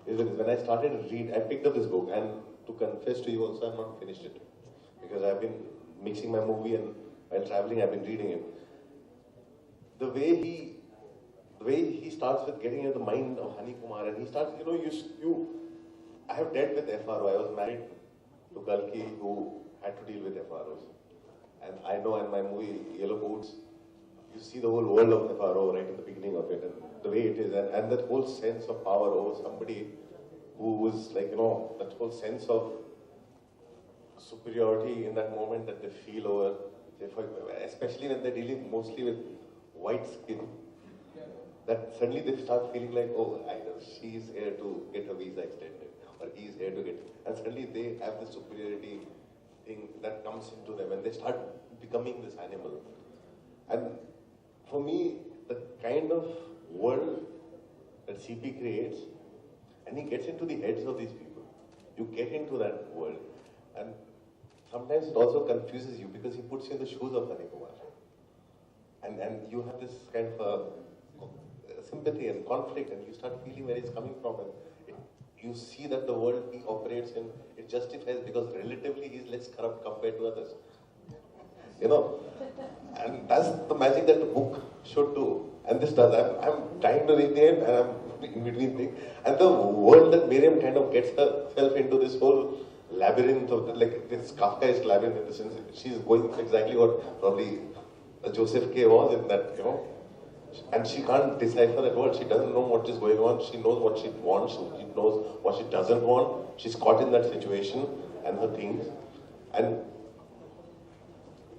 is that when I started to read, I picked up this book, and to confess to you also, I've not finished it because I've been mixing my movie and while traveling, I've been reading it. The way he starts with getting into the mind of Honey Kumar, and he starts, I have dealt with FRO. I was married to Kalki, who had to deal with FROs. And I know in my movie, Yellow Boots, you see the whole world of FRO right at the beginning of it, and the way it is, and that whole sense of power over somebody who was like, that whole sense of superiority in that moment that they feel over, especially when they're dealing mostly with white skin, that suddenly they start feeling like, oh, I know, she's here to get her visa extended, or he's here to get, and suddenly they have this superiority thing that comes into them, and they start becoming this animal. And for me, the kind of world that CP creates, and he gets into the heads of these people. You get into that world, and sometimes it also confuses you because he puts you in the shoes of Honey Kumar. And you have this kind of sympathy and conflict, and you start feeling where he's coming from, and you see that the world he operates in, it justifies because relatively he's less corrupt compared to others. And that's the magic that the book should do. And this does. I'm trying to read the end, and I'm in between things. And the world that Miriam kind of gets herself into, this whole labyrinth of, like this Kafkaesque labyrinth in the sense that she's going exactly what probably Joseph K. was in that, and she can't decipher that word. She doesn't know what is going on. She knows what she wants. She knows what she doesn't want. She's caught in that situation and her things. And,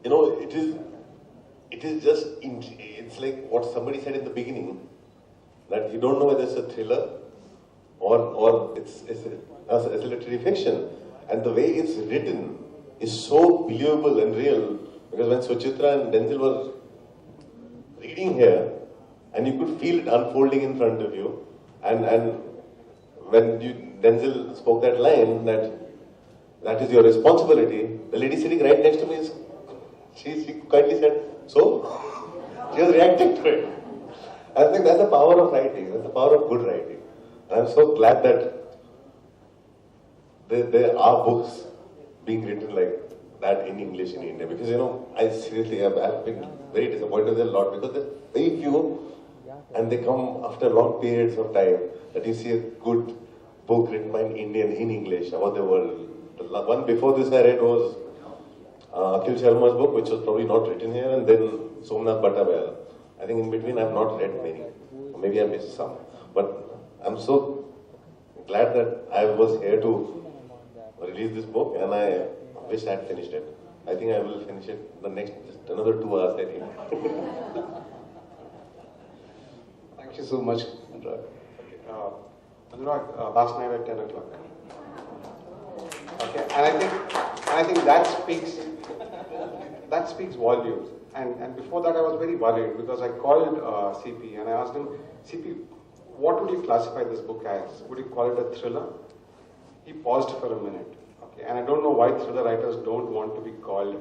it is just, it's like what somebody said in the beginning, that you don't know whether it's a thriller or it's a literary fiction. And the way it's written is so believable and real, because when Suchitra and Denzel were reading here, and you could feel it unfolding in front of you, and when Denzel spoke that line, that is your responsibility, the lady sitting right next to me, she kindly said, so? She was reacting to it. I think that's the power of writing, that's the power of good writing. And I'm so glad that there are books being written like that in English in India, because I seriously I've been very disappointed with a lot, because there's very few, and they come after long periods of time that you see a good book written by an Indian in English about the world. The one before this I read was Akhil Sharma's book, which was probably not written here, and then Somnath Bhattacharya. I think in between I've not read many, or maybe I missed some, but I'm so glad that I was here to release this book, and I wish I had finished it. I think I will finish it the next, just another 2 hours, I think. Thank you so much, Anurag. Anurag, last night at 10 o'clock. Okay, and I think that speaks volumes. And before that, I was very worried because I called CP and I asked him, CP, what would you classify this book as? Would you call it a thriller? He paused for a minute. Okay, and I don't know why thriller writers don't want to be called,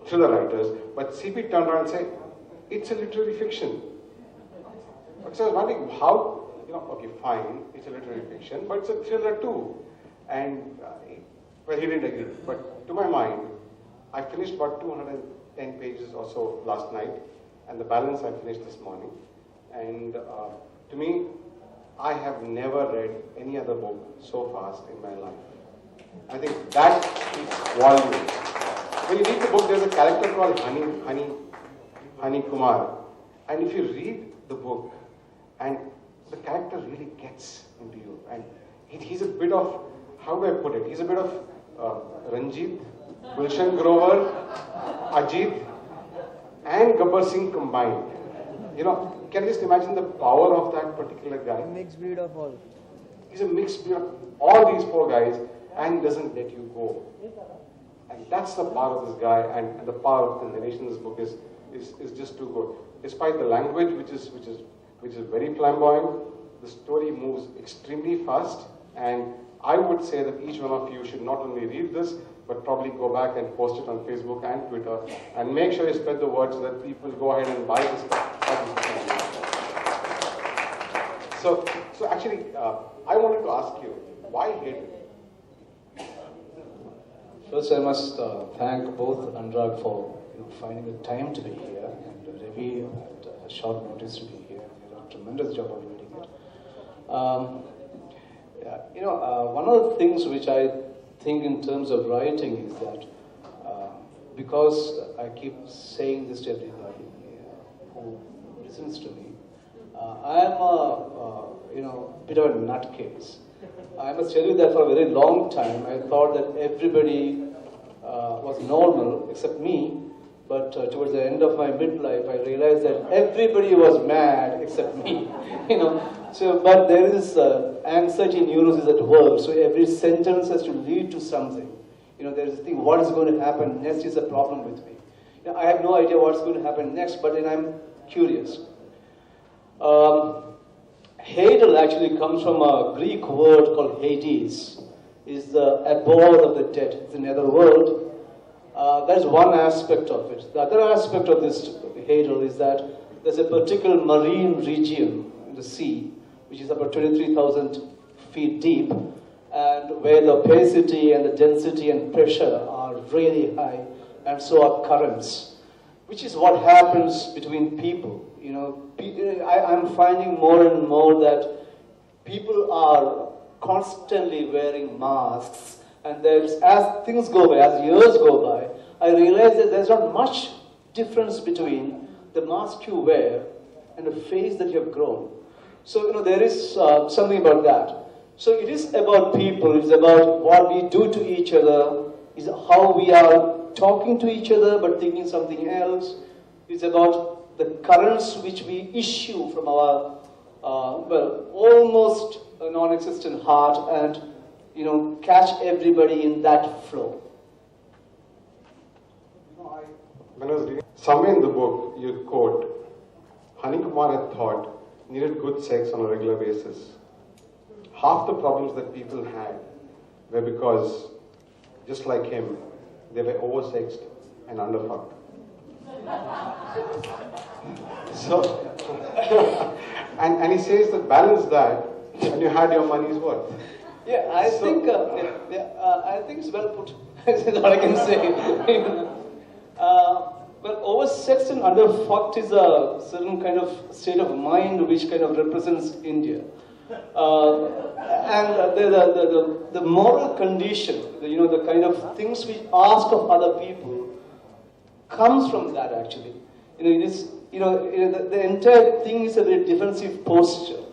thriller writers. But CP turned around and said, it's a literary fiction. But so I was wondering how, okay, fine, it's a literary fiction, but it's a thriller too. And, well, he didn't agree. But to my mind, I finished about 210 pages or so last night, and the balance I finished this morning. And to me, I have never read any other book so fast in my life. I think that speaks volumes. When you read the book, there's a character called Honey Kumar. And if you read the book, and the character really gets into you. And he's a bit of, how do I put it? He's a bit of Ranjit, Gulshan Grover, Ajit, and Gabbar Singh combined. Can you just imagine the power of that particular guy? A mixed breed of all. He's a mixed breed of all these 4 guys, and he doesn't let you go. And that's the power of this guy, and the power of the narration in this book is just too good. Despite the language, which is very flamboyant, the story moves extremely fast, and I would say that each one of you should not only read this, but probably go back and post it on Facebook and Twitter, and make sure you spread the word so that people go ahead and buy this stuff. So actually, I wanted to ask you, why Hegel? First, I must thank both Anurag for finding the time to be here, and Ravi at short notice to be here. You did a tremendous job of reading it. One of the things which I think in terms of writing is that because I keep saying this to everybody who listens to me, I am a bit of a nutcase. I must tell you that for a very long time I thought that everybody was normal except me, but towards the end of my midlife I realized that everybody was mad except me. So but there is anxiety neurosis at work, so every sentence has to lead to something. There is a thing, what is going to happen next is a problem with me. I have no idea what's going to happen next, but then I'm curious. Hadel actually comes from a Greek word called Hades. It's the abode of the dead. It's the netherworld. That's one aspect of it. The other aspect of this Hadel is that there's a particular marine region in the sea, which is about 23,000 feet deep, and where the opacity and the density and pressure are really high, and so are currents, which is what happens between people. I'm finding more and more that people are constantly wearing masks, and as things go by, as years go by, I realize that there's not much difference between the mask you wear and the face that you have grown. So, there is something about that. So it is about people, it's about what we do to each other, is how we are talking to each other but thinking something else. It's about the currents which we issue from our, almost non-existent heart and, catch everybody in that flow. When I was reading, somewhere in the book, you quote, Hani Kumar had thought, needed good sex on a regular basis. Half the problems that people had were because, just like him, they were oversexed and underfucked. So, and he says that balance that, and you had your money's worth. Yeah, I think it's well put. That's all I can say. Well, oversexed and underfucked is a certain kind of state of mind which kind of represents India. And the moral condition, the kind of things we ask of other people comes from that actually. The entire thing is a very defensive posture.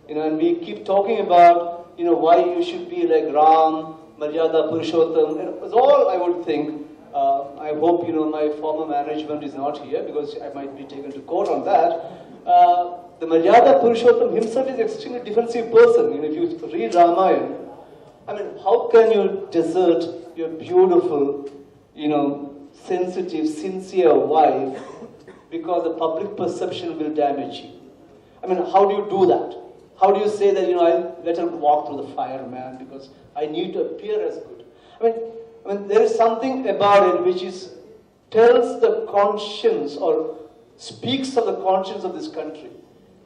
And we keep talking about, why you should be like Ram, Maryada Purushottam. It's all I would think. I hope, my former management is not here because I might be taken to court on that. The Maryada Purushottam himself is an extremely defensive person. If you read Ramayana, how can you desert your beautiful, sensitive, sincere wife because the public perception will damage you? How do you do that? How do you say that, I'll let her walk through the fire, man, because I need to appear as good? There is something about it which tells the conscience or speaks of the conscience of this country.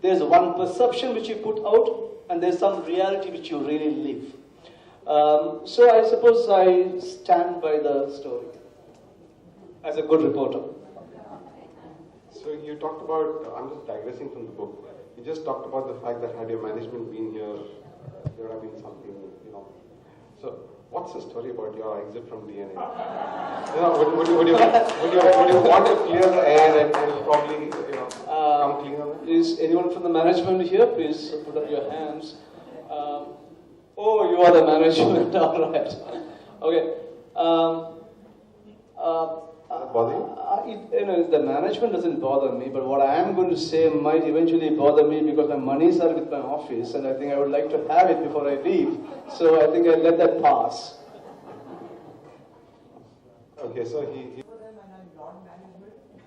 There's one perception which you put out, and there's some reality which you really live. So I suppose I stand by the story as a good reporter. So you talked about, I'm just digressing from the book, you just talked about the fact that had your management been here, there would have been something, So what's the story about your exit from DNA? Would you want to clear the air and probably, come clean on it? Is anyone from the management here? Please put up your hands. Oh, you are the management. All right. Okay. Bother you? The management doesn't bother me, but what I am going to say might eventually bother me because my monies are with my office, and I think I would like to have it before I leave. So I think I'll let that pass. Okay, so he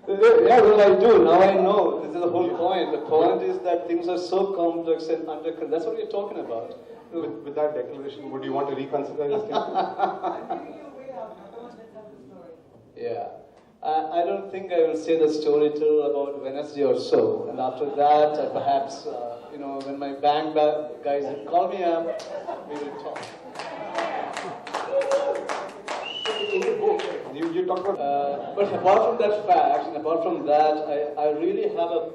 Yeah, well, I do. Now I know. This is the whole point. The point is that things are so complex and under control. That's what we're talking about. With that declaration, would you want to reconsider your statement? Yeah. I don't think I will say the story till about Wednesday or so. And after that, perhaps, when my bank guys call me up, we will talk. In the book, you talk about. But apart from that fact, and apart from that, I really have a